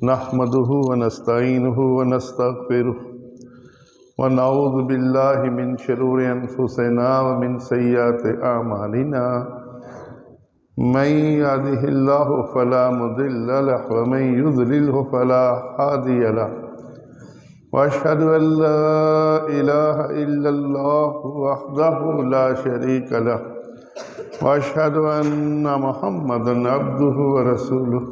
نحمده ونستعينه ونستغفره ونعوذ بالله من شرور أنفسنا ومن سيئات أعمالنا من يهده الله فلا مضل له ومن يضلله فلا هادي له وأشهد أن لا إله إلا الله وحده لا شريك له وأشهد أن محمدا عبده ورسوله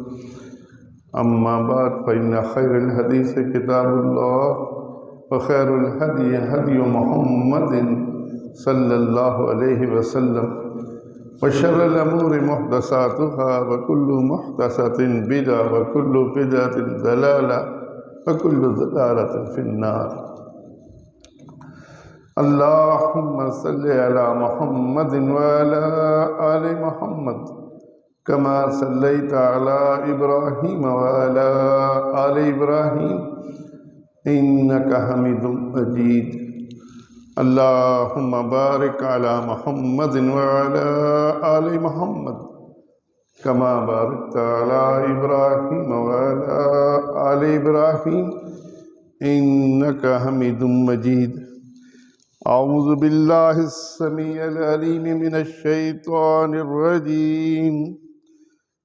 أما بعد فإن خير الحديث كتاب الله وخير الهدي هدي محمد صلى الله عليه وسلم وشر الأمور محدثاتها وكل محدثة بدعة وكل بدعة ضلالة وكل ضلالة في النار. اللهم صل على محمد وعلى آل محمد كما صليت على إبراهيم وعلى آل إبراهيم إنك حميد مجيد. اللهم بارك على محمد وعلى آل محمد كما باركت على إبراهيم وعلى آل إبراهيم إنك حميد مجيد. أعوذ بالله السميع العليم من الشيطان الرجيم.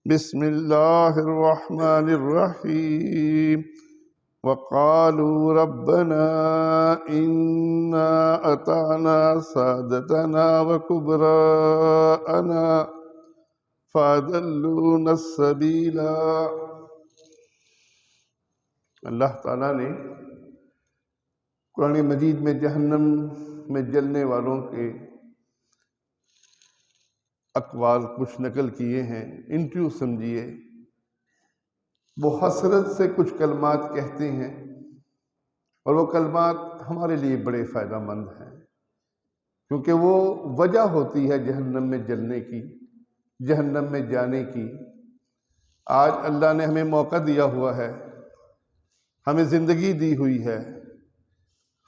بسم الله الرحمن الرحيم. وقالوا ربنا إنا أطعنا سادتنا وكبراءنا فأضلونا السبيل. اللہ تعالیٰ نے قرآن مجید میں جہنم میں جلنے والوں کے اقوال کچھ نقل کیے ہیں. انٹرویو سمجھیے. وہ حسرت سے کچھ کلمات کہتے ہیں اور وہ کلمات ہمارے لیے بڑے فائدہ مند ہیں، کیونکہ وہ وجہ ہوتی ہے جہنم میں جلنے کی، جہنم میں جانے کی. آج اللہ نے ہمیں موقع دیا ہوا ہے، ہمیں زندگی دی ہوئی ہے،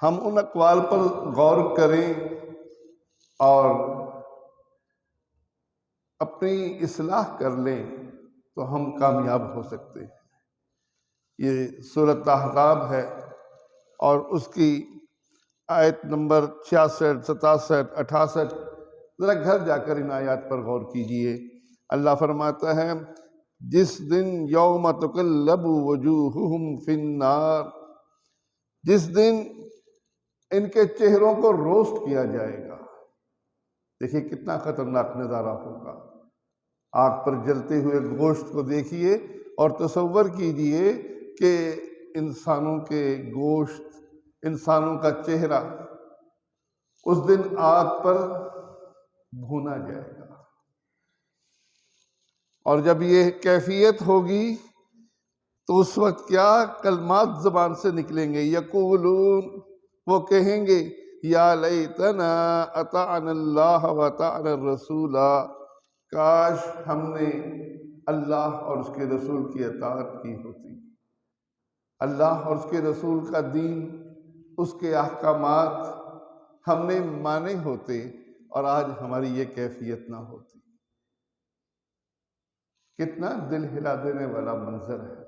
ہم ان اقوال پر غور کریں اور اپنی اصلاح کر لیں تو ہم کامیاب ہو سکتے ہیں. یہ سورۃ احزاب ہے اور اس کی آیت نمبر 66، 67، 68، ذرا گھر جا کر ان آیات پر غور کیجئے. اللہ فرماتا ہے جس دن یوم تقلب وجوہہم فی النار، جس دن ان کے چہروں کو روسٹ کیا جائے گا. دیکھیے کتنا خطرناک نظارہ ہوگا. آگ پر جلتے ہوئے گوشت کو دیکھیے اور تصور کیجئے کہ انسانوں کے گوشت، انسانوں کا چہرہ اس دن آگ پر بھونا جائے گا. اور جب یہ کیفیت ہوگی تو اس وقت کیا کلمات زبان سے نکلیں گے. یقولون، وہ کہیں گے یا لیتنا اطعنا اللہ واطعنا الرسول، کاش ہم نے اللہ اور اس کے رسول کی اطاعت کی ہوتی، اللہ اور اس کے رسول کا دین، اس کے احکامات ہم نے مانے ہوتے اور آج ہماری یہ کیفیت نہ ہوتی. کتنا دل ہلا دینے والا منظر ہے،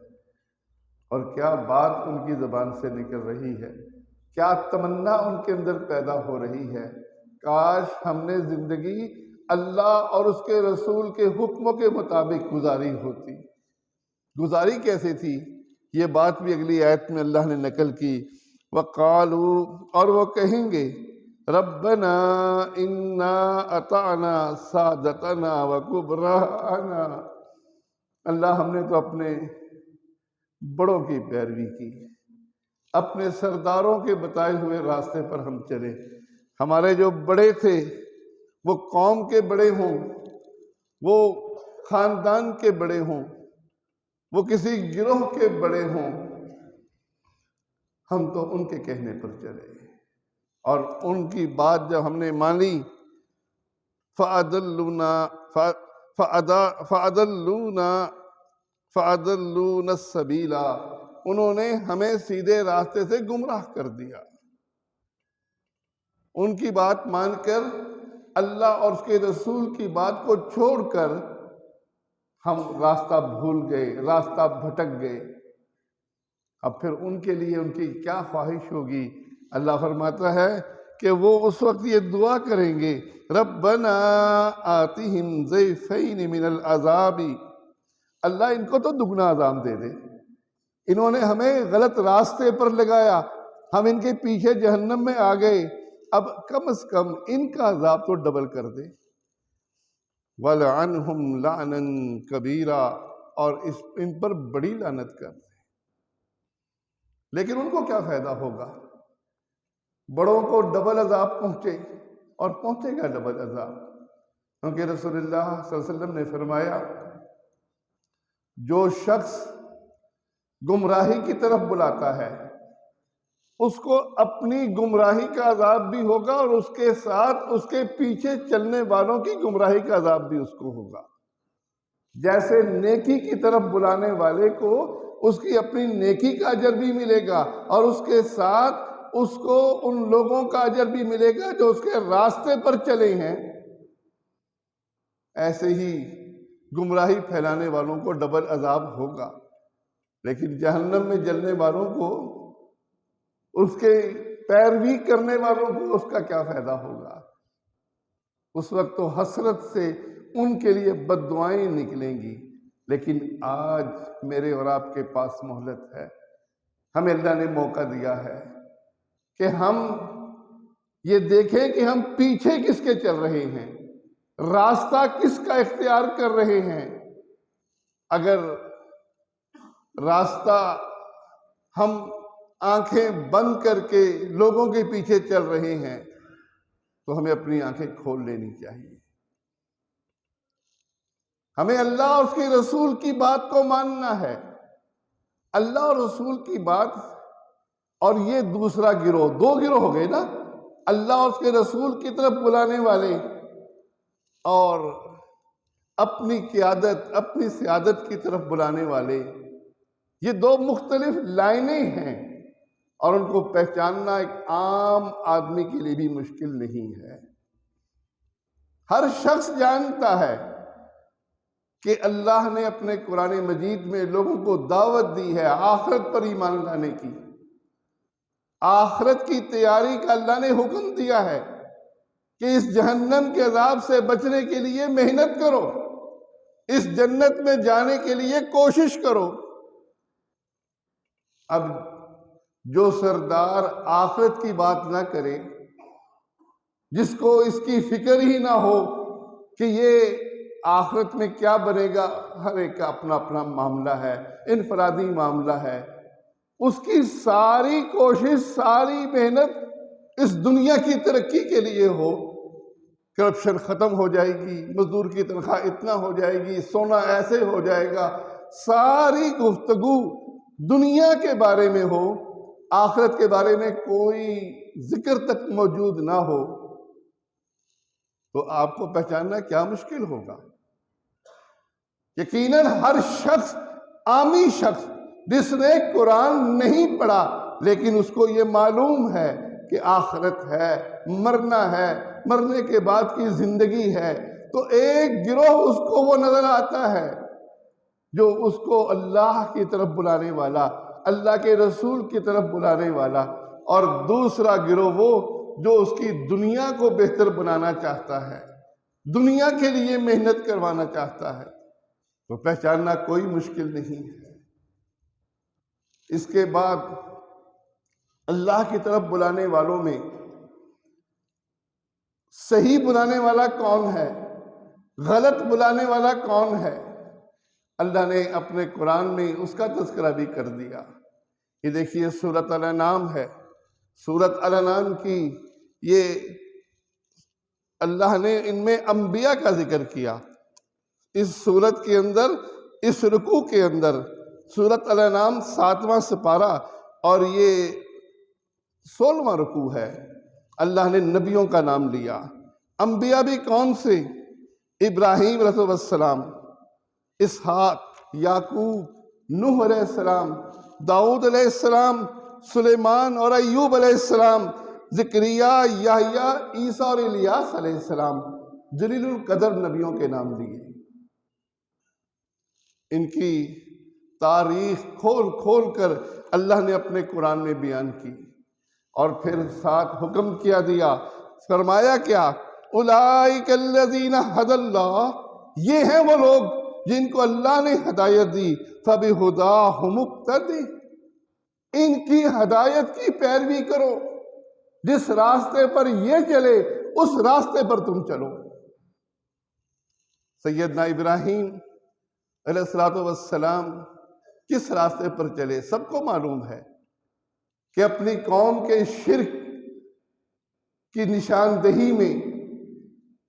اور کیا بات ان کی زبان سے نکل رہی ہے، کیا تمنا ان کے اندر پیدا ہو رہی ہے. کاش ہم نے زندگی اللہ اور اس کے رسول کے حکموں کے مطابق گزاری ہوتی. گزاری کیسے تھی؟ یہ بات بھی اگلی آیت میں اللہ نے نقل کی. وقالوا، اور وہ کہیں گے ربنا انا اطعنا سادتنا وکبراءنا، اللہ ہم نے تو اپنے بڑوں کی پیروی کی، اپنے سرداروں کے بتائے ہوئے راستے پر ہم چلے. ہمارے جو بڑے تھے، وہ قوم کے بڑے ہوں، وہ خاندان کے بڑے ہوں، وہ کسی گروہ کے بڑے ہوں، ہم تو ان کے کہنے پر چلے اور ان کی بات جب ہم نے مانی فَأَضَلُّونَا السَّبِيلَ، انہوں نے ہمیں سیدھے راستے سے گمراہ کر دیا. ان کی بات مان کر، اللہ اور اس کے رسول کی بات کو چھوڑ کر ہم راستہ بھول گئے، راستہ بھٹک گئے، اب پھر ان کے لیے ان کی کیا خواہش ہوگی؟ اللہ فرماتا ہے کہ وہ اس وقت یہ دعا کریں گے، ربنا آتہم ضعفین من العذاب، اللہ ان کو تو دگنا عذاب دے دے، انہوں نے ہمیں غلط راستے پر لگایا، ہم ان کے پیچھے جہنم میں آ گئے، اب کم از کم ان کا عذاب تو ڈبل کر دے، وَلْعَنْهُمْ لَعْنًا كَبِيرًا، اور ان پر بڑی لعنت کر دے۔ لیکن ان کو کیا فائدہ ہوگا؟ بڑوں کو ڈبل عذاب پہنچے، اور پہنچے گا ڈبل عذاب، کیونکہ رسول اللہ صلی اللہ علیہ وسلم نے فرمایا جو شخص گمراہی کی طرف بلاتا ہے اس کو اپنی گمراہی کا عذاب بھی ہوگا، اور اس کے ساتھ اس کے پیچھے چلنے والوں کی گمراہی کا عذاب بھی اس کو ہوگا۔ جیسے نیکی کی طرف بلانے والے کو اس کی اپنی نیکی کا اجر بھی ملے گا، اور اس کے ساتھ اس کو ان لوگوں کا اجر بھی ملے گا جو اس کے راستے پر چلے ہیں، ایسے ہی گمراہی پھیلانے والوں کو ڈبل عذاب ہوگا۔ لیکن جہنم میں جلنے والوں کو، اس کے پیروی کرنے والوں کو اس کا کیا فائدہ ہوگا؟ اس وقت تو حسرت سے ان کے لیے بد دعائیں نکلیں گی۔ لیکن آج میرے اور آپ کے پاس مہلت ہے، ہمیں اللہ نے موقع دیا ہے کہ ہم یہ دیکھیں کہ ہم پیچھے کس کے چل رہے ہیں، راستہ کس کا اختیار کر رہے ہیں۔ اگر راستہ ہم آنکھیں بند کر کے لوگوں کے پیچھے چل رہے ہیں تو ہمیں اپنی آنکھیں کھول لینی چاہیے، ہمیں اللہ اور اس کے رسول کی بات کو ماننا ہے۔ اللہ اور رسول کی بات اور یہ دوسرا گروہ، دو گروہ ہو گئے نا، اللہ اور اس کے رسول کی طرف بلانے والے اور اپنی قیادت، اپنی سیادت کی طرف بلانے والے، یہ دو مختلف لائنیں ہیں، اور ان کو پہچاننا ایک عام آدمی کے لیے بھی مشکل نہیں ہے۔ ہر شخص جانتا ہے کہ اللہ نے اپنے قرآن مجید میں لوگوں کو دعوت دی ہے آخرت پر ایمان لانے کی، آخرت کی تیاری کا اللہ نے حکم دیا ہے کہ اس جہنم کے عذاب سے بچنے کے لیے محنت کرو، اس جنت میں جانے کے لیے کوشش کرو۔ اب جو سردار آخرت کی بات نہ کرے، جس کو اس کی فکر ہی نہ ہو کہ یہ آخرت میں کیا بنے گا، ہر ایک کا اپنا اپنا معاملہ ہے، انفرادی معاملہ ہے، اس کی ساری کوشش، ساری محنت اس دنیا کی ترقی کے لیے ہو، کرپشن ختم ہو جائے گی، مزدور کی تنخواہ اتنا ہو جائے گی، سونا ایسے ہو جائے گا، ساری گفتگو دنیا کے بارے میں ہو، آخرت کے بارے میں کوئی ذکر تک موجود نہ ہو، تو آپ کو پہچاننا کیا مشکل ہوگا۔ یقیناً ہر شخص، عامی شخص جس نے قرآن نہیں پڑھا لیکن اس کو یہ معلوم ہے کہ آخرت ہے، مرنا ہے، مرنے کے بعد کی زندگی ہے، تو ایک گروہ اس کو وہ نظر آتا ہے جو اس کو اللہ کی طرف بلانے والا، اللہ کے رسول کی طرف بلانے والا، اور دوسرا گروہ وہ جو اس کی دنیا کو بہتر بنانا چاہتا ہے، دنیا کے لیے محنت کروانا چاہتا ہے، تو پہچاننا کوئی مشکل نہیں ہے۔ اس کے بعد اللہ کی طرف بلانے والوں میں صحیح بلانے والا کون ہے، غلط بلانے والا کون ہے، اللہ نے اپنے قرآن میں اس کا تذکرہ بھی کر دیا۔ یہ دیکھیے سورۃ الانعام ہے، سورۃ الانعام کی یہ اللہ نے ان میں انبیاء کا ذکر کیا۔ اس سورت کے اندر، اس رکوع کے اندر، سورۃ الانعام 7واں سپارہ اور یہ 16واں رکوع ہے، اللہ نے نبیوں کا نام لیا۔ انبیاء بھی کون سے؟ ابراہیم علیہ السلام، اسحاق، یعقوب، نوح علیہ السلام، داؤد علیہ السلام، سلیمان اور ایوب علیہ السلام، زکریا، یحییٰ، عیسیٰ اور الیاس علیہ السلام، جلیل القدر نبیوں کے نام لیے۔ ان کی تاریخ کھول کھول کر اللہ نے اپنے قرآن میں بیان کی، اور پھر ساتھ حکم کیا دیا، فرمایا کیا؟ اولئک الذین ھدی اللہ، یہ ہیں وہ لوگ جن کو اللہ نے ہدایت دی، فبہداہ مقتدی، ان کی ہدایت کی پیروی کرو، جس راستے پر یہ چلے اس راستے پر تم چلو۔ سیدنا ابراہیم علیہ الصلوۃ والسلام کس راستے پر چلے؟ سب کو معلوم ہے کہ اپنی قوم کے شرک کی نشاندہی میں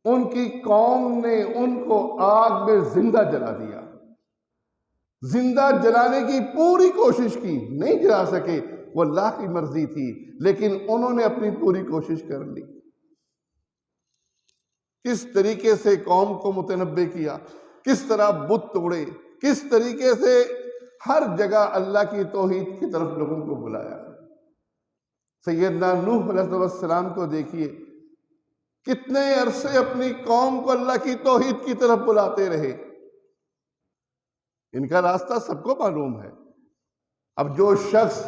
ان کی قوم نے ان کو آگ میں زندہ جلا دیا، زندہ جلانے کی پوری کوشش کی، نہیں جلا سکے، وہ اللہ کی مرضی تھی، لیکن انہوں نے اپنی پوری کوشش کر لی۔ کس طریقے سے قوم کو متنبع کیا، کس طرح بت توڑے، کس طریقے سے ہر جگہ اللہ کی توحید کی طرف لوگوں کو بلایا۔ سیدنا نوح علیہ السلام کو دیکھیے، کتنے عرصے اپنی قوم کو اللہ کی توحید کی طرف بلاتے رہے۔ ان کا راستہ سب کو معلوم ہے۔ اب جو شخص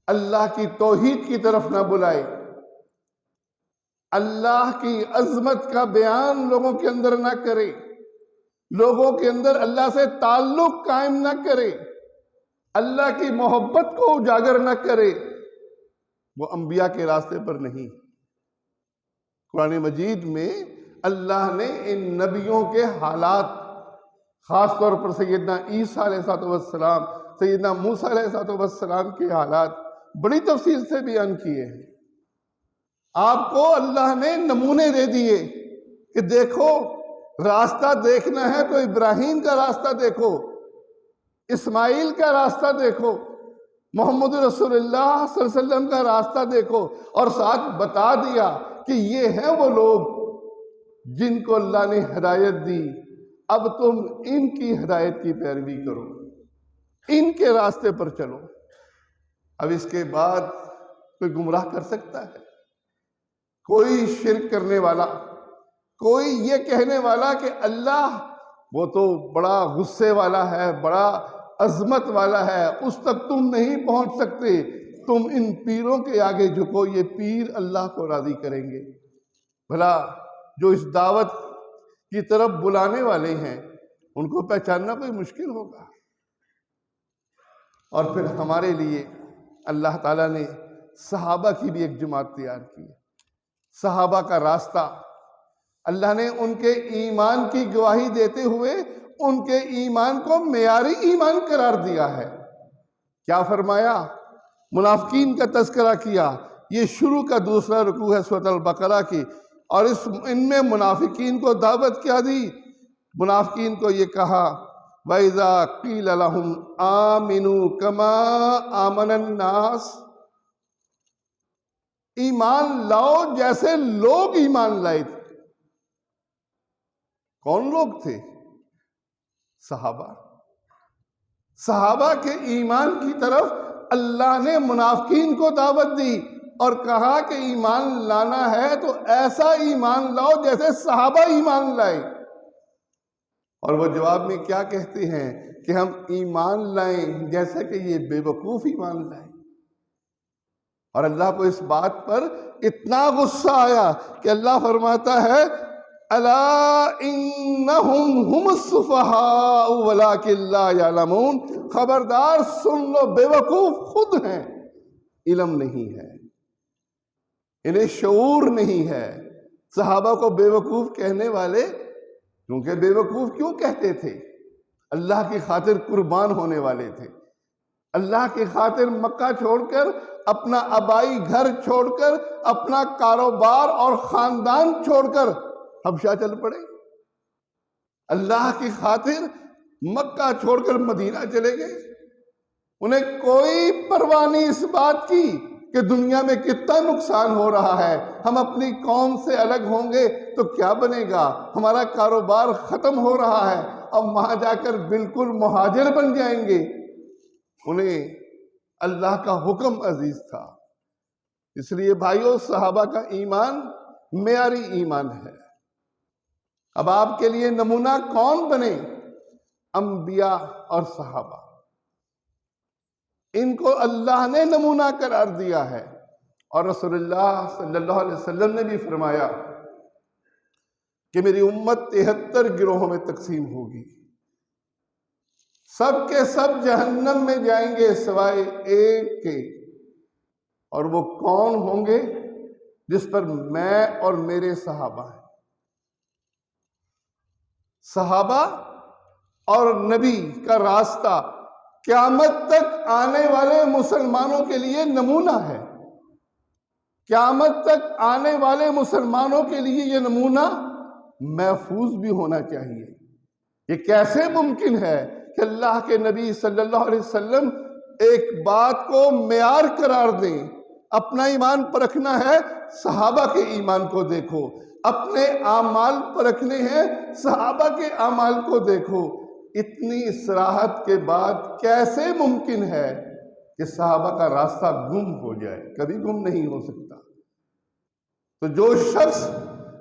اللہ کی توحید کی طرف نہ بلائے، اللہ کی عظمت کا بیان لوگوں کے اندر نہ کرے، لوگوں کے اندر اللہ سے تعلق قائم نہ کرے، اللہ کی محبت کو اجاگر نہ کرے، وہ انبیاء کے راستے پر نہیں۔ قرآن مجید میں اللہ نے ان نبیوں کے حالات، خاص طور پر سیدنا عیسیٰ علیہ السلام، سیدنا موسیٰ علیہ السلام کے حالات بڑی تفصیل سے بیان کیے ہیں۔ آپ کو اللہ نے نمونے دے دیے کہ دیکھو، راستہ دیکھنا ہے تو ابراہیم کا راستہ دیکھو، اسماعیل کا راستہ دیکھو، محمد رسول اللہ صلی اللہ علیہ وسلم کا راستہ دیکھو، اور ساتھ بتا دیا کہ یہ ہیں وہ لوگ جن کو اللہ نے ہدایت دی، اب تم ان کی ہدایت کی پیروی کرو، ان کے راستے پر چلو۔ اب اس کے بعد کوئی گمراہ کر سکتا ہے؟ کوئی شرک کرنے والا، کوئی یہ کہنے والا کہ اللہ وہ تو بڑا غصے والا ہے، بڑا عظمت والا ہے، اس تک تم نہیں پہنچ سکتے، تم ان پیروں کے آگے جھکو، یہ پیر اللہ کو راضی کریں گے۔ بھلا جو اس دعوت کی طرف بلانے والے ہیں ان کو پہچاننا کوئی مشکل ہوگا۔ اور پھر ہمارے لیے اللہ تعالیٰ نے صحابہ کی بھی ایک جماعت تیار کی۔ صحابہ کا راستہ اللہ نے ان کے ایمان کی گواہی دیتے ہوئے ان کے ایمان کو معیاری ایمان قرار دیا ہے۔ کیا فرمایا؟ منافقین کا تذکرہ کیا۔ یہ شروع کا دوسرا رکوع ہے سورۃ البقرہ کی، اور ان میں منافقین کو دعوت کیا دی؟ منافقین کو یہ کہا، وَإِذَا قِيلَ لَهُمْ آمِنُوا كَمَا آمَنَ النَّاسِ، ایمان لاؤ جیسے لوگ ایمان لائے تھے۔ کون لوگ تھے؟ صحابہ۔ صحابہ کے ایمان کی طرف اللہ نے منافقین کو دعوت دی اور کہا کہ ایمان لانا ہے تو ایسا ایمان لاؤ جیسے صحابہ ایمان لائے۔ اور وہ جواب میں کیا کہتے ہیں کہ ہم ایمان لائیں جیسے کہ یہ بے وقوف ایمان لائیں۔ اور اللہ کو اس بات پر اتنا غصہ آیا کہ اللہ فرماتا ہے، الا انہم ہم السفہاء ولکن لا یعلمون، خبردار سن لو، بے وقوف خود ہیں، علم نہیں ہے، انہیں شعور نہیں ہے۔ صحابہ کو بے وقوف کہنے والے کیونکہ بے وقوف کیوں کہتے تھے؟ اللہ کی خاطر قربان ہونے والے تھے، اللہ کی خاطر مکہ چھوڑ کر، اپنا آبائی گھر چھوڑ کر، اپنا کاروبار اور خاندان چھوڑ کر حبشہ چل پڑے، اللہ کی خاطر مکہ چھوڑ کر مدینہ چلے گئے۔ انہیں کوئی پرواہ نہیں اس بات کی کہ دنیا میں کتنا نقصان ہو رہا ہے، ہم اپنی قوم سے الگ ہوں گے تو کیا بنے گا، ہمارا کاروبار ختم ہو رہا ہے، اب وہاں جا کر بالکل مہاجر بن جائیں گے۔ انہیں اللہ کا حکم عزیز تھا۔ اس لیے بھائیو، صحابہ کا ایمان معیاری ایمان ہے۔ اب آپ کے لیے نمونہ کون بنے؟ انبیاء اور صحابہ، ان کو اللہ نے نمونہ قرار دیا ہے، اور رسول اللہ صلی اللہ علیہ وسلم نے بھی فرمایا کہ میری امت 73 گروہوں میں تقسیم ہوگی، سب کے سب جہنم میں جائیں گے سوائے ایک کے، اور وہ کون ہوں گے؟ جس پر میں اور میرے صحابہ ہیں۔ صحابہ اور نبی کا راستہ قیامت تک آنے والے مسلمانوں کے لیے نمونہ ہے، قیامت تک آنے والے مسلمانوں کے لیے یہ نمونہ محفوظ بھی ہونا چاہیے۔ یہ کیسے ممکن ہے کہ اللہ کے نبی صلی اللہ علیہ وسلم ایک بات کو معیار قرار دیں؟ اپنا ایمان پرکھنا ہے، صحابہ کے ایمان کو دیکھو، اپنے اعمال پرکھنے ہیں، صحابہ کے اعمال کو دیکھو۔ اتنی صراحت کے بعد کیسے ممکن ہے کہ صحابہ کا راستہ گم ہو جائے؟ کبھی گم نہیں ہو سکتا۔ تو جو شخص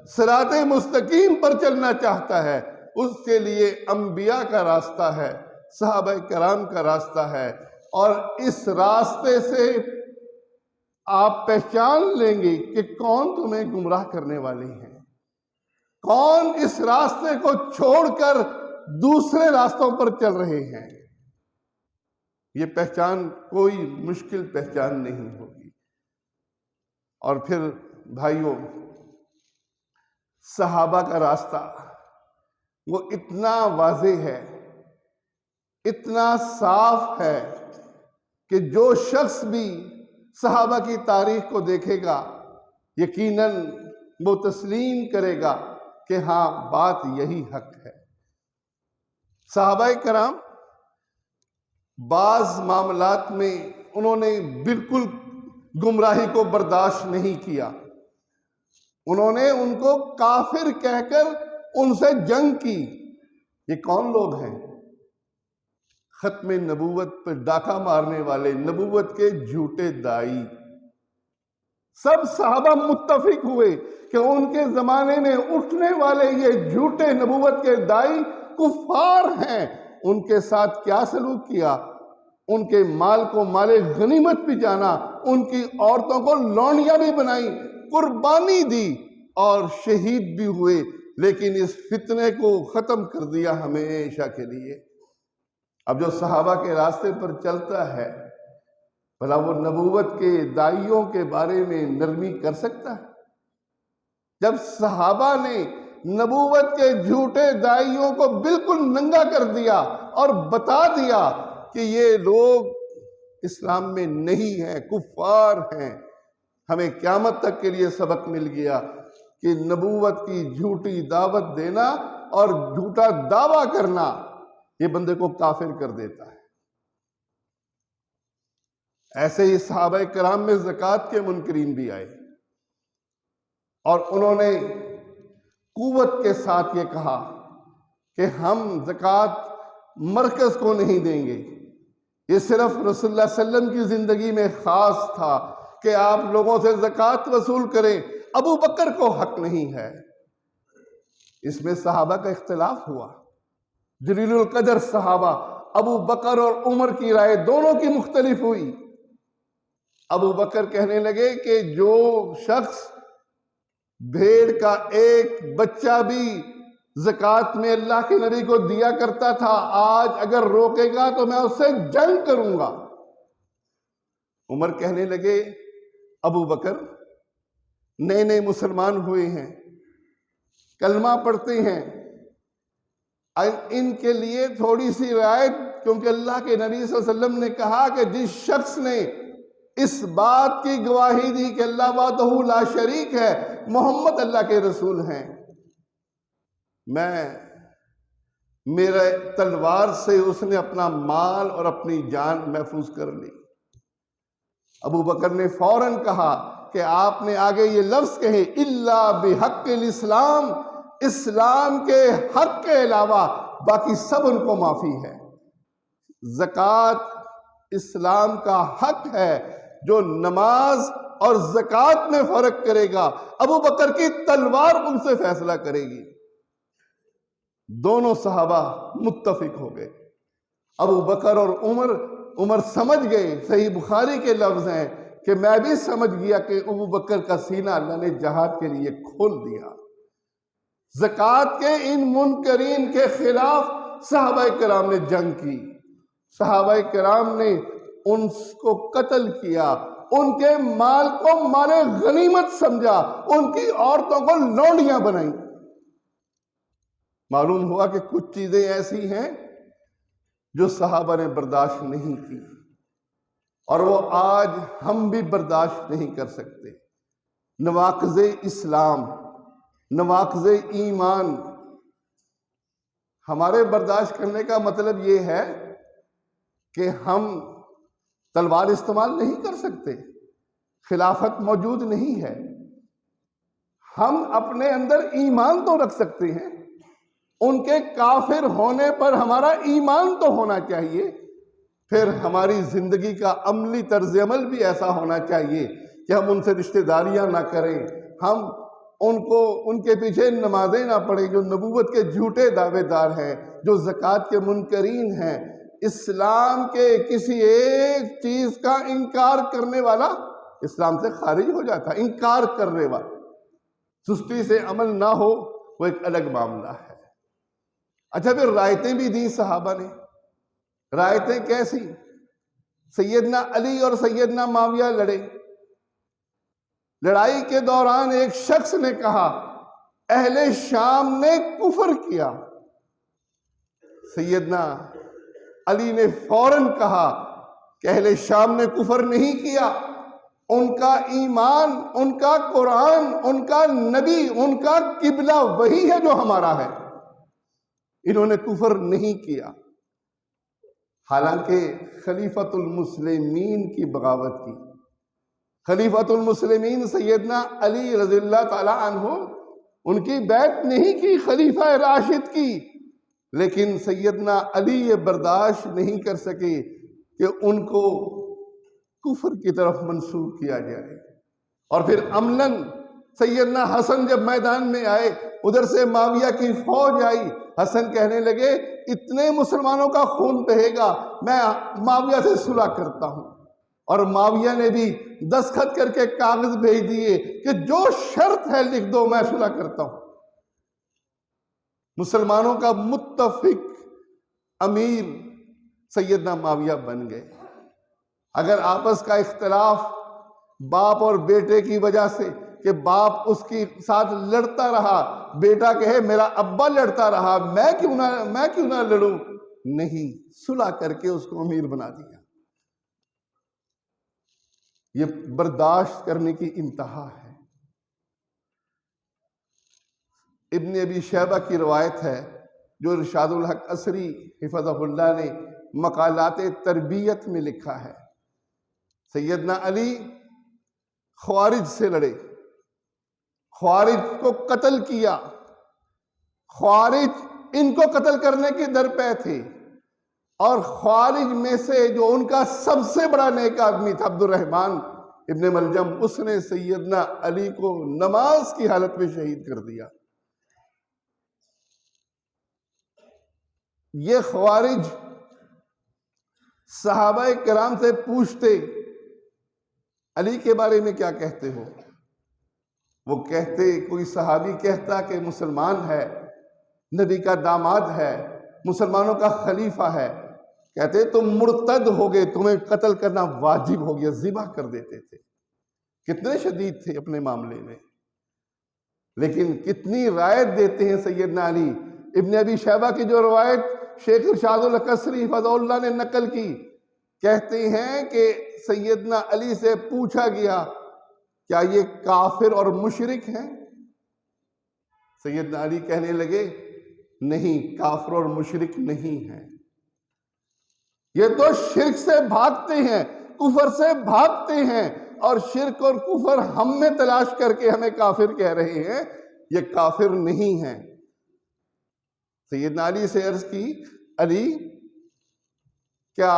صراط مستقیم پر چلنا چاہتا ہے، اس کے لیے انبیاء کا راستہ ہے، صحابہ کرام کا راستہ ہے، اور اس راستے سے آپ پہچان لیں گے کہ کون تمہیں گمراہ کرنے والے ہیں، کون اس راستے کو چھوڑ کر دوسرے راستوں پر چل رہے ہیں۔ یہ پہچان کوئی مشکل پہچان نہیں ہوگی۔ اور پھر بھائیوں، صحابہ کا راستہ وہ اتنا واضح ہے، اتنا صاف ہے کہ جو شخص بھی صحابہ کی تاریخ کو دیکھے گا یقیناً وہ تسلیم کرے گا کہ ہاں بات یہی حق ہے۔ صحابہ کرام بعض معاملات میں انہوں نے بالکل گمراہی کو برداشت نہیں کیا، انہوں نے ان کو کافر کہہ کر ان سے جنگ کی۔ یہ کون لوگ ہیں؟ ختم نبوت پر ڈاکہ مارنے والے، نبوت کے جھوٹے دائی۔ سب صحابہ متفق ہوئے کہ ان کے زمانے میں اٹھنے والے یہ جھوٹے نبوت کے دائی کفار ہیں۔ ان کے ساتھ کیا سلوک کیا؟ ان کے مال کو مال غنیمت بھی جانا، ان کی عورتوں کو لونڈیاں بھی بنائی، قربانی دی اور شہید بھی ہوئے، لیکن اس فتنے کو ختم کر دیا ہمیشہ کے لیے۔ اب جو صحابہ کے راستے پر چلتا ہے، بھلا وہ نبوت کے دائیوں کے بارے میں نرمی کر سکتا ہے؟ جب صحابہ نے نبوت کے جھوٹے دائیوں کو بالکل ننگا کر دیا اور بتا دیا کہ یہ لوگ اسلام میں نہیں ہیں، کفار ہیں، ہمیں قیامت تک کے لیے سبق مل گیا کہ نبوت کی جھوٹی دعوت دینا اور جھوٹا دعویٰ کرنا یہ بندے کو کافر کر دیتا ہے۔ ایسے ہی صحابہ کرام میں زکوٰۃ کے منکرین بھی آئے، اور انہوں نے قوت کے ساتھ یہ کہا کہ ہم زکوٰۃ مرکز کو نہیں دیں گے، یہ صرف رسول اللہ صلی اللہ علیہ وسلم کی زندگی میں خاص تھا کہ آپ لوگوں سے زکوٰۃ وصول کریں، ابو بکر کو حق نہیں ہے۔ اس میں صحابہ کا اختلاف ہوا، جلیل القدر صحابہ ابو بکر اور عمر کی رائے دونوں کی مختلف ہوئی۔ ابو بکر کہنے لگے کہ جو شخص بھیڑ کا ایک بچہ بھی زکوٰۃ میں اللہ کے نبی کو دیا کرتا تھا، آج اگر روکے گا تو میں اس سے جنگ کروں گا۔ عمر کہنے لگے ابو بکر نئے نئے مسلمان ہوئے ہیں، کلمہ پڑھتے ہیں، ان کے لیے تھوڑی سی رعایت، کیونکہ اللہ کے نبی صلی اللہ علیہ وسلم نے کہا کہ جس شخص نے اس بات کی گواہی دی کہ اللہ وحدہ لا شریک ہے، محمد اللہ کے رسول ہیں، میرے تلوار سے اس نے اپنا مال اور اپنی جان محفوظ کر لی۔ ابو بکر نے فوراً کہا کہ آپ نے آگے یہ لفظ کہے الا بحق الاسلام، اسلام کے حق کے علاوہ باقی سب ان کو معافی ہے۔ زکوٰۃ اسلام کا حق ہے، جو نماز اور زکوٰۃ میں فرق کرے گا ابو بکر کی تلوار ان سے فیصلہ کرے گی۔ دونوں صحابہ متفق ہو گئے. ابو بکر اور عمر سمجھ گئے. صحیح بخاری کے لفظ ہیں کہ میں بھی سمجھ گیا کہ ابو بکر کا سینہ اللہ نے جہاد کے لیے کھول دیا. زکوٰۃ کے ان منکرین کے خلاف صحابہ کرام نے جنگ کی. صحابہ کرام نے ان کو قتل کیا، ان کے مال کو مال غنیمت سمجھا، ان کی عورتوں کو لونڈیاں بنائیں. معلوم ہوا کہ کچھ چیزیں ایسی ہیں جو صحابہ نے برداشت نہیں کی، اور وہ آج ہم بھی برداشت نہیں کر سکتے. نواقض اسلام، نواقض ایمان. ہمارے برداشت کرنے کا مطلب یہ ہے کہ ہم تلوار استعمال نہیں کر سکتے، خلافت موجود نہیں ہے. ہم اپنے اندر ایمان تو رکھ سکتے ہیں، ان کے کافر ہونے پر ہمارا ایمان تو ہونا چاہیے. پھر ہماری زندگی کا عملی طرز عمل بھی ایسا ہونا چاہیے کہ ہم ان سے رشتہ داریاں نہ کریں، ہم ان کے پیچھے نمازیں نہ پڑھیں جو نبوت کے جھوٹے دعوے دار ہیں، جو زکوٰۃ کے منکرین ہیں. اسلام کے کسی ایک چیز کا انکار کرنے والا اسلام سے خارج ہو جاتا ہے. انکار کرنے والا، سستی سے عمل نہ ہو وہ ایک الگ معاملہ ہے. اچھا، پھر رایتیں بھی دی صحابہ نے. رایتیں کیسی؟ سیدنا علی اور سیدنا معاویہ لڑے. لڑائی کے دوران ایک شخص نے کہا اہل شام نے کفر کیا. سیدنا علی نے فوراً کہا کہ اہل شام نے کفر نہیں کیا، ان کا ایمان، ان کا قرآن، ان کا نبی، ان کا قبلہ وہی ہے جو ہمارا ہے، انہوں نے کفر نہیں کیا. حالانکہ خلیفۃ المسلمین کی بغاوت کی. خلیفۃ المسلمین سیدنا علی رضی اللہ تعالی عنہ، ان کی بیعت نہیں کی خلیفہ راشد کی، لیکن سیدنا علی یہ برداشت نہیں کر سکے کہ ان کو کفر کی طرف منسوب کیا جائے. اور پھر عملاً سیدنا حسن جب میدان میں آئے، ادھر سے معاویہ کی فوج آئی، حسن کہنے لگے اتنے مسلمانوں کا خون بہے گا، میں معاویہ سے صلح کرتا ہوں. اور معاویہ نے بھی دستخط کر کے کاغذ بھیج دیے کہ جو شرط ہے لکھ دو، میں صلح کرتا ہوں. مسلمانوں کا متفق امیر سیدنا معاویہ بن گئے. اگر آپس کا اختلاف باپ اور بیٹے کی وجہ سے کہ باپ اس کے ساتھ لڑتا رہا، بیٹا کہے میرا ابا لڑتا رہا، میں کیوں نہ لڑوں، نہیں، صلح کر کے اس کو امیر بنا دیا. یہ برداشت کرنے کی انتہا ہے. ابن ابی شیبہ کی روایت ہے جو ارشاد الحق عصری حفظہ اللہ نے مقالات تربیت میں لکھا ہے. سیدنا علی خوارج سے لڑے، خوارج کو قتل کیا. خوارج ان کو قتل کرنے کے درپے تھے، اور خوارج میں سے جو ان کا سب سے بڑا نیک آدمی تھا عبد الرحمن ابن ملجم، اس نے سیدنا علی کو نماز کی حالت میں شہید کر دیا. یہ خوارج صحابہ کرام سے پوچھتے علی کے بارے میں کیا کہتے ہو؟ وہ کہتے، کوئی صحابی کہتا کہ مسلمان ہے، نبی کا داماد ہے، مسلمانوں کا خلیفہ ہے، کہتے تم مرتد ہو گئے، تمہیں قتل کرنا واجب ہو گیا، ذبح کر دیتے تھے. کتنے شدید تھے اپنے معاملے میں. لیکن کتنی رعایت دیتے ہیں سیدنا علی. ابن ابی شیبہ کی جو روایت شیخ ارشاد الحق عصری حفظہ اللہ نے نقل کی، کہتے ہیں کہ سیدنا علی سے پوچھا گیا کیا یہ کافر اور مشرک ہیں؟ سیدنا علی کہنے لگے نہیں، کافر اور مشرک نہیں ہیں، یہ تو شرک سے بھاگتے ہیں، کفر سے بھاگتے ہیں، اور شرک اور کفر ہم میں تلاش کر کے ہمیں کافر کہہ رہے ہیں، یہ کافر نہیں ہیں. سیدنا علی سے عرض کی علی کیا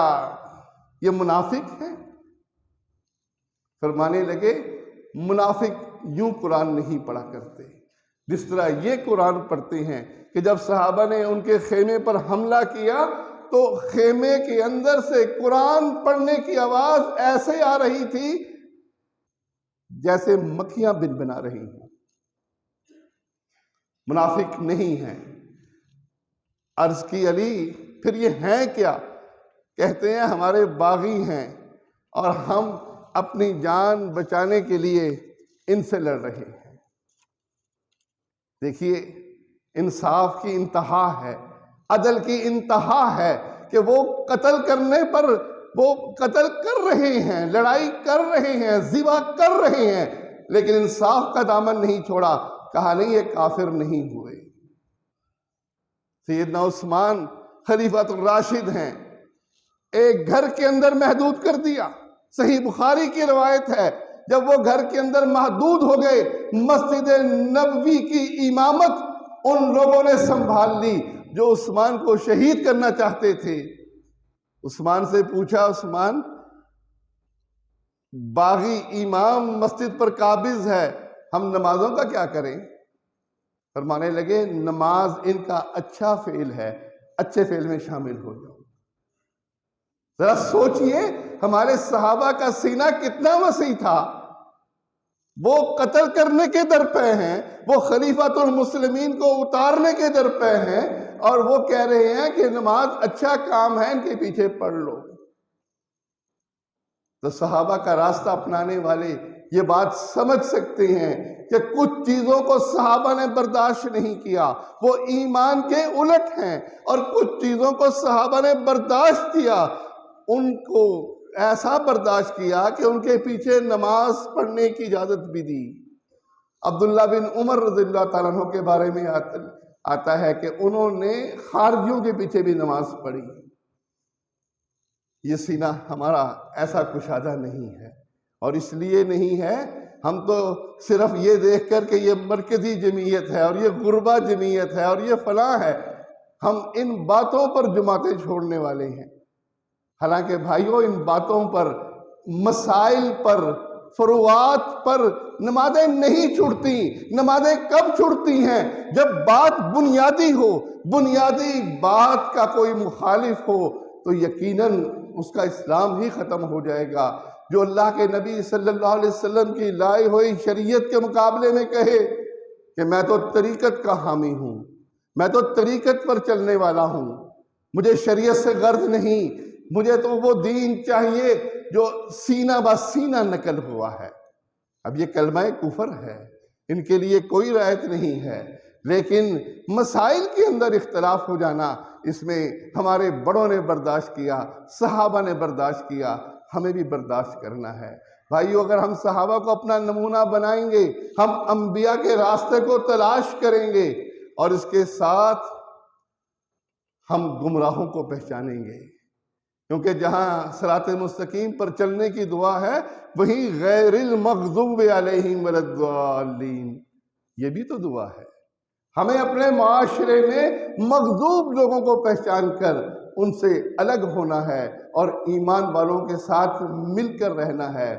یہ منافق ہیں؟ فرمانے لگے منافق یوں قرآن نہیں پڑھا کرتے، جس طرح یہ قرآن پڑھتے ہیں کہ جب صحابہ نے ان کے خیمے پر حملہ کیا تو خیمے کے اندر سے قرآن پڑھنے کی آواز ایسے آ رہی تھی جیسے مکھیاں بن بنا رہی ہیں۔ منافق نہیں ہیں۔ عرض کی علی پھر یہ ہیں کیا؟ کہتے ہیں ہمارے باغی ہیں اور ہم اپنی جان بچانے کے لیے ان سے لڑ رہے ہیں۔ دیکھیے انصاف کی انتہا ہے، عدل کی انتہا ہے کہ وہ قتل کرنے پر وہ قتل کر رہے ہیں، لڑائی کر رہے ہیں، ذبح کر رہے ہیں، لیکن انصاف کا دامن نہیں چھوڑا، کہا نہیں یہ کافر نہیں ہوئے۔ سیدنا عثمان خلیفۃ الراشد ہیں، ایک گھر کے اندر محدود کر دیا۔ صحیح بخاری کی روایت ہے جب وہ گھر کے اندر محدود ہو گئے، مسجد نبوی کی امامت ان لوگوں نے سنبھال لی جو عثمان کو شہید کرنا چاہتے تھے۔ عثمان سے پوچھا، عثمان باغی امام مسجد پر قابض ہے، ہم نمازوں کا کیا کریں؟ فرمانے لگے نماز ان کا اچھا فعل ہے، اچھے فعل میں شامل ہو جاؤ۔ ذرا سوچئے ہمارے صحابہ کا سینہ کتنا وسیع تھا۔ وہ قتل کرنے کے در پہ ہیں، وہ خلیفۃ المسلمین کو اتارنے کے در پہ ہیں، اور وہ کہہ رہے ہیں کہ نماز اچھا کام ہے، ان کے پیچھے پڑھ لو۔ تو صحابہ کا راستہ اپنانے والے یہ بات سمجھ سکتے ہیں کہ کچھ چیزوں کو صحابہ نے برداشت نہیں کیا، وہ ایمان کے الٹ ہیں، اور کچھ چیزوں کو صحابہ نے برداشت کیا، ان کو ایسا برداشت کیا کہ ان کے پیچھے نماز پڑھنے کی اجازت بھی دی۔ عبداللہ بن عمر رضی اللہ تعالیٰ عنہ کے بارے میں آتا ہے کہ انہوں نے خارجیوں کے پیچھے بھی نماز پڑھی۔ یہ سینہ ہمارا ایسا کشادہ نہیں ہے، اور اس لیے نہیں ہے، ہم تو صرف یہ دیکھ کر کہ یہ مرکزی جمعیت ہے اور یہ غربا جمعیت ہے اور یہ فلاں ہے، ہم ان باتوں پر جماعتیں چھوڑنے والے ہیں۔ حالانکہ بھائیوں ان باتوں پر، مسائل پر، فروعات پر نمازیں نہیں چھوڑتی۔ نمازیں کب چھوڑتی ہیں؟ جب بات بنیادی ہو، بنیادی بات کا کوئی مخالف ہو تو یقیناً اس کا اسلام ہی ختم ہو جائے گا۔ جو اللہ کے نبی صلی اللہ علیہ وسلم کی لائی ہوئی شریعت کے مقابلے میں کہے کہ میں تو طریقت کا حامی ہوں، میں تو طریقت پر چلنے والا ہوں، مجھے شریعت سے غرض نہیں، مجھے تو وہ دین چاہیے جو سینہ بہ سینہ نقل ہوا ہے، اب یہ کلمہ کفر ہے، ان کے لیے کوئی رعایت نہیں ہے۔ لیکن مسائل کے اندر اختلاف ہو جانا، اس میں ہمارے بڑوں نے برداشت کیا، صحابہ نے برداشت کیا، ہمیں بھی برداشت کرنا ہے۔ بھائیو اگر ہم صحابہ کو اپنا نمونہ بنائیں گے، ہم انبیاء کے راستے کو تلاش کریں گے، اور اس کے ساتھ ہم گمراہوں کو پہچانیں گے، کیونکہ جہاں صراط مستقیم پر چلنے کی دعا ہے وہیں غیر المغضوب علیہم ولا الضالین، یہ بھی تو دعا ہے۔ ہمیں اپنے معاشرے میں مغضوب لوگوں کو پہچان کر ان سے الگ ہونا ہے اور ایمان والوں کے ساتھ مل کر رہنا ہے۔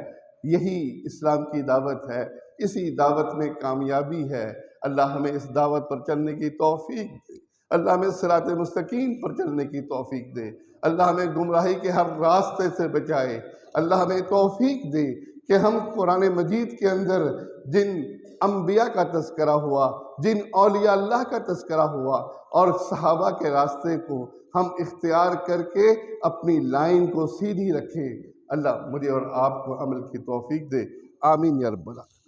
یہی اسلام کی دعوت ہے، اسی دعوت میں کامیابی ہے۔ اللہ ہمیں اس دعوت پر چلنے کی توفیق دے، اللہ ہمیں صراط مستقیم پر چلنے کی توفیق دے، اللہ ہمیں گمراہی کے ہر راستے سے بچائے، اللہ ہمیں توفیق دے کہ ہم قرآن مجید کے اندر جن انبیاء کا تذکرہ ہوا، جن اولیاء اللہ کا تذکرہ ہوا اور صحابہ کے راستے کو ہم اختیار کر کے اپنی لائن کو سیدھی رکھیں۔ اللہ مجھے اور آپ کو عمل کی توفیق دے، آمین یا رب العالمین۔